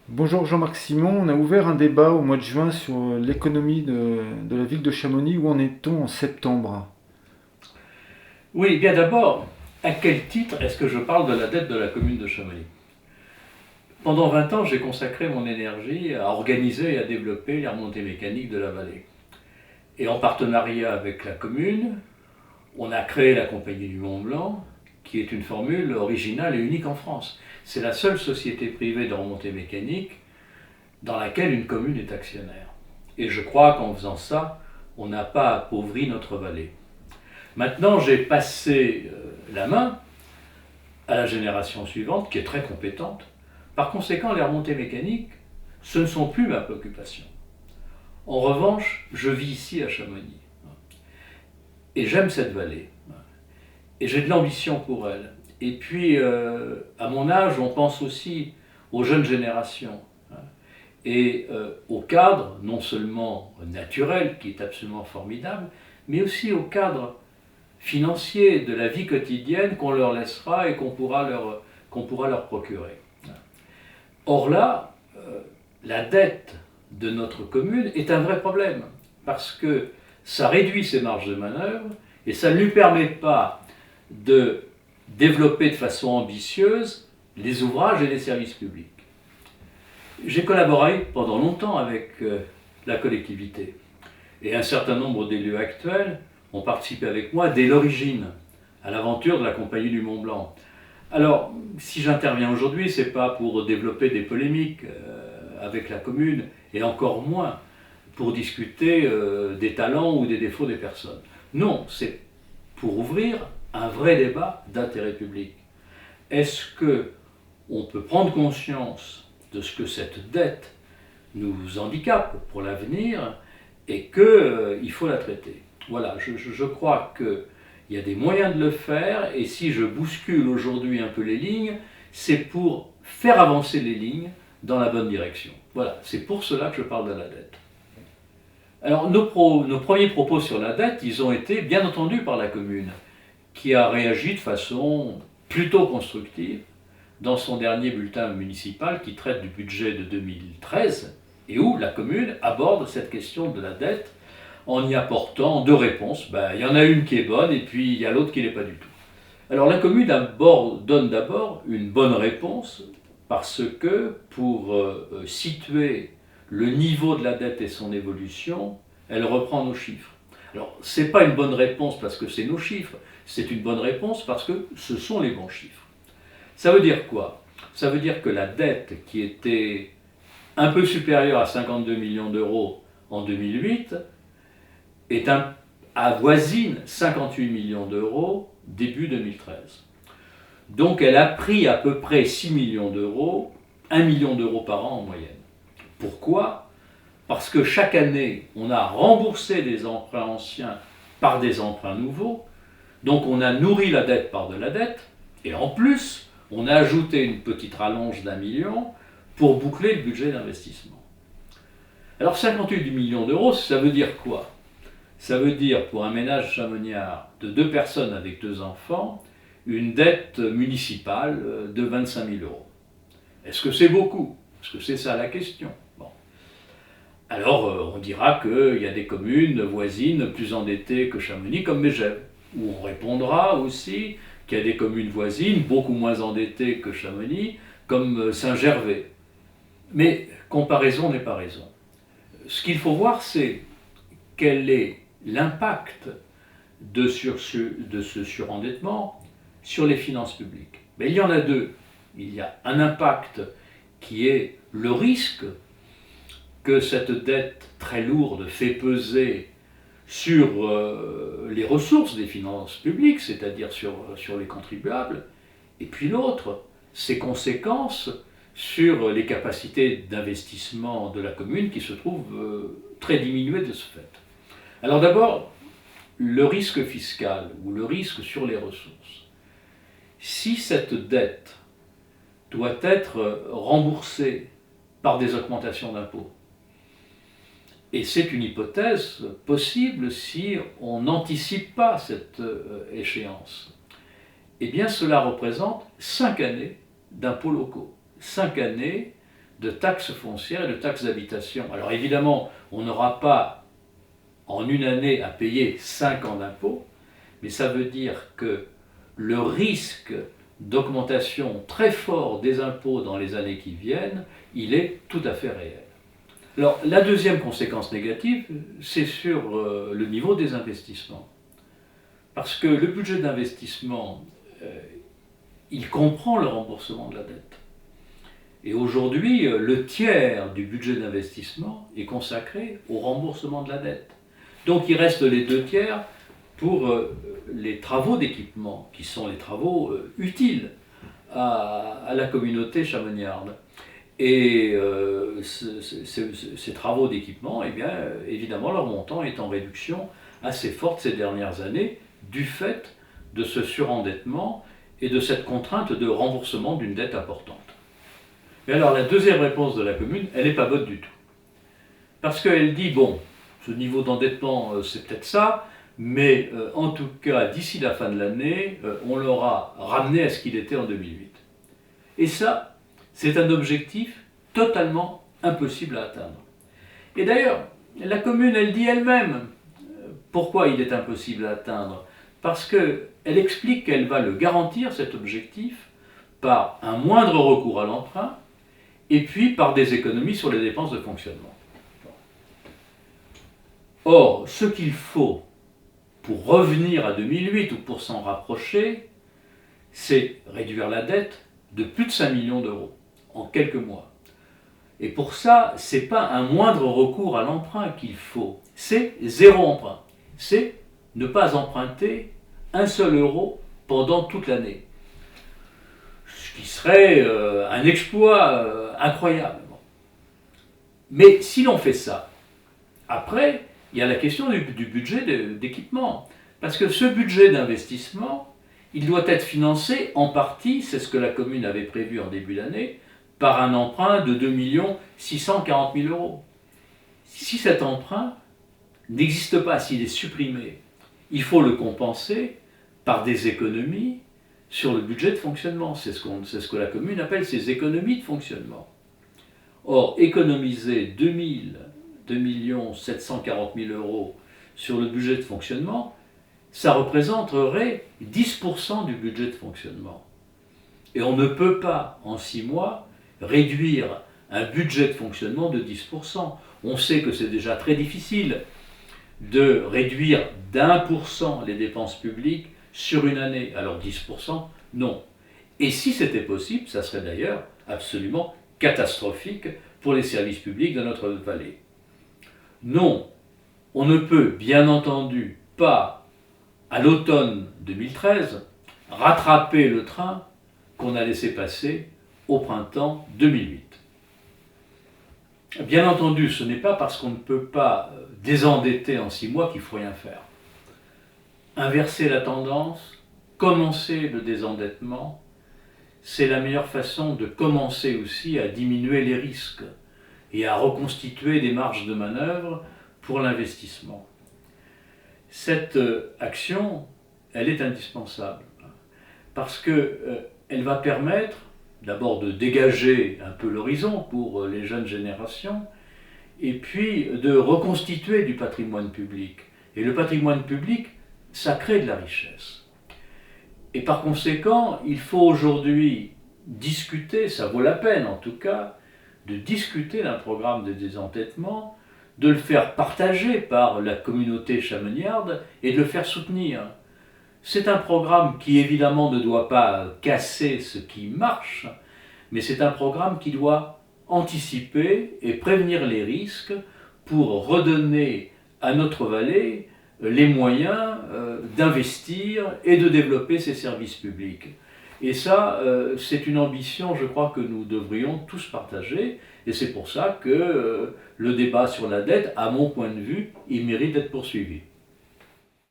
Bonjour Jean-Marc Simon, on a ouvert un débat au mois de juin sur l'économie de la ville de Chamonix. Où en est-on en septembre? Oui, bien d'abord, à quel titre est-ce que je parle de la dette de la commune de Chamonix? Pendant 20 ans, j'ai consacré mon énergie à organiser et à développer les remontées mécaniques de la vallée. Et en partenariat avec la commune, on a créé la Compagnie du Mont Blanc, qui est une formule originale et unique en France. C'est la seule société privée de remontées mécaniques dans laquelle une commune est actionnaire. Et je crois qu'en faisant ça, on n'a pas appauvri notre vallée. Maintenant, j'ai passé la main à la génération suivante, qui est très compétente. Par conséquent, les remontées mécaniques, ce ne sont plus ma préoccupation. En revanche, je vis ici à Chamonix. Et j'aime cette vallée. Et j'ai de l'ambition pour elle. Et puis, à mon âge, on pense aussi aux jeunes générations. Et au cadre, non seulement naturel, qui est absolument formidable, mais aussi au cadre financier de la vie quotidienne qu'on leur laissera et qu'on pourra leur procurer. Or là, la dette de notre commune est un vrai problème, parce que ça réduit ses marges de manœuvre et ça ne lui permet pas de développer de façon ambitieuse les ouvrages et les services publics. J'ai collaboré pendant longtemps avec la collectivité et un certain nombre d'élus actuels ont participé avec moi dès l'origine à l'aventure de la Compagnie du Mont Blanc. Alors, si j'interviens aujourd'hui, ce n'est pas pour développer des polémiques avec la commune, et encore moins pour discuter des talents ou des défauts des personnes. Non, c'est pour ouvrir un vrai débat d'intérêt public. Est-ce que on peut prendre conscience de ce que cette dette nous handicape pour l'avenir et qu'il faut la traiter? Voilà, je crois qu'il y a des moyens de le faire, et si je bouscule aujourd'hui un peu les lignes, c'est pour faire avancer les lignes dans la bonne direction. Voilà, c'est pour cela que je parle de la dette. Alors, nos premiers propos sur la dette, ils ont été bien entendus par la commune, qui a réagi de façon plutôt constructive dans son dernier bulletin municipal qui traite du budget de 2013 et où la commune aborde cette question de la dette en y apportant deux réponses. Il y en a une qui est bonne et puis il y a l'autre qui n'est pas du tout. Alors la commune donne d'abord une bonne réponse parce que pour situer le niveau de la dette et son évolution, elle reprend nos chiffres. Alors ce n'est pas une bonne réponse parce que c'est nos chiffres, c'est une bonne réponse parce que ce sont les bons chiffres. Ça veut dire quoi? Ça veut dire que la dette qui était un peu supérieure à 52 millions d'euros en 2008 avoisine 58 millions d'euros début 2013. Donc elle a pris à peu près 6 millions d'euros, 1 million d'euros par an en moyenne. Pourquoi? Parce que chaque année, on a remboursé des emprunts anciens par des emprunts nouveaux, donc on a nourri la dette par de la dette, et en plus, on a ajouté une petite rallonge d'1 million pour boucler le budget d'investissement. Alors 58 millions d'euros, ça veut dire quoi? Ça veut dire pour un ménage chamoniard de deux personnes avec deux enfants, une dette municipale de 25 000 euros. Est-ce que c'est beaucoup? Est-ce que c'est ça la question? Bon. Alors on dira qu'il y a des communes voisines plus endettées que Chamonix comme Megève. Ou on répondra aussi qu'il y a des communes voisines beaucoup moins endettées que Chamonix comme Saint-Gervais. Mais comparaison n'est pas raison. Ce qu'il faut voir, c'est quel est l'impact de ce surendettement sur les finances publiques. Mais il y en a deux. Il y a un impact qui est le risque que cette dette très lourde fait peser sur les ressources des finances publiques, c'est-à-dire sur les contribuables, et puis l'autre, ses conséquences sur les capacités d'investissement de la commune qui se trouvent très diminuées de ce fait. Alors d'abord, le risque fiscal ou le risque sur les ressources. Si cette dette doit être remboursée par des augmentations d'impôts, et c'est une hypothèse possible si on n'anticipe pas cette échéance, eh bien cela représente 5 années d'impôts locaux, 5 années de taxes foncières et de taxes d'habitation. Alors évidemment, on n'aura pas en une année à payer 5 ans d'impôts, mais ça veut dire que le risque d'augmentation très fort des impôts dans les années qui viennent, il est tout à fait réel. Alors la deuxième conséquence négative, c'est sur le niveau des investissements. Parce que le budget d'investissement, il comprend le remboursement de la dette. Et aujourd'hui, le tiers du budget d'investissement est consacré au remboursement de la dette. Donc il reste les 2 tiers pour les travaux d'équipement, qui sont les travaux utiles à la communauté chamoniarde. Et ces travaux d'équipement, eh bien, évidemment, leur montant est en réduction assez forte ces dernières années, du fait de ce surendettement et de cette contrainte de remboursement d'une dette importante. Mais alors la deuxième réponse de la commune, elle n'est pas bonne du tout. Parce qu'elle dit, bon, ce niveau d'endettement, c'est peut-être ça, mais en tout cas, d'ici la fin de l'année, on l'aura ramené à ce qu'il était en 2008. Et ça, c'est un objectif totalement impossible à atteindre. Et d'ailleurs, la commune, elle dit elle-même pourquoi il est impossible à atteindre. Parce qu'elle explique qu'elle va le garantir, cet objectif, par un moindre recours à l'emprunt, et puis par des économies sur les dépenses de fonctionnement. Or, ce qu'il faut pour revenir à 2008 ou pour s'en rapprocher, c'est réduire la dette de plus de 5 millions d'euros en quelques mois. Et pour ça, ce n'est pas un moindre recours à l'emprunt qu'il faut, c'est 0 emprunt. C'est ne pas emprunter un seul euro pendant toute l'année. Ce qui serait un exploit incroyable. Mais si l'on fait ça, après, il y a la question du budget d'équipement. Parce que ce budget d'investissement, il doit être financé en partie, c'est ce que la commune avait prévu en début d'année, par un emprunt de 2 640 000 euros. Si cet emprunt n'existe pas, s'il est supprimé, il faut le compenser par des économies sur le budget de fonctionnement. C'est ce que la commune appelle ses économies de fonctionnement. Or, économiser 2 740 000 euros sur le budget de fonctionnement, ça représenterait 10% du budget de fonctionnement. Et on ne peut pas, en 6 mois, réduire un budget de fonctionnement de 10%. On sait que c'est déjà très difficile de réduire d'1% les dépenses publiques sur une année. Alors 10%, non. Et si c'était possible, ça serait d'ailleurs absolument catastrophique pour les services publics de notre vallée. Non, on ne peut bien entendu pas, à l'automne 2013, rattraper le train qu'on a laissé passer au printemps 2008. Bien entendu, ce n'est pas parce qu'on ne peut pas désendetter en 6 mois qu'il ne faut rien faire. Inverser la tendance, commencer le désendettement, c'est la meilleure façon de commencer aussi à diminuer les risques et à reconstituer des marges de manœuvre pour l'investissement. Cette action, elle est indispensable parce qu'elle va permettre d'abord de dégager un peu l'horizon pour les jeunes générations et puis de reconstituer du patrimoine public. Et le patrimoine public, ça crée de la richesse. Et par conséquent, il faut aujourd'hui discuter, ça vaut la peine en tout cas, de discuter d'un programme de désendettement, de le faire partager par la communauté chamoniarde et de le faire soutenir. C'est un programme qui évidemment ne doit pas casser ce qui marche, mais c'est un programme qui doit anticiper et prévenir les risques pour redonner à notre vallée les moyens d'investir et de développer ses services publics. Et ça, c'est une ambition, je crois, que nous devrions tous partager, et c'est pour ça que le débat sur la dette, à mon point de vue, il mérite d'être poursuivi.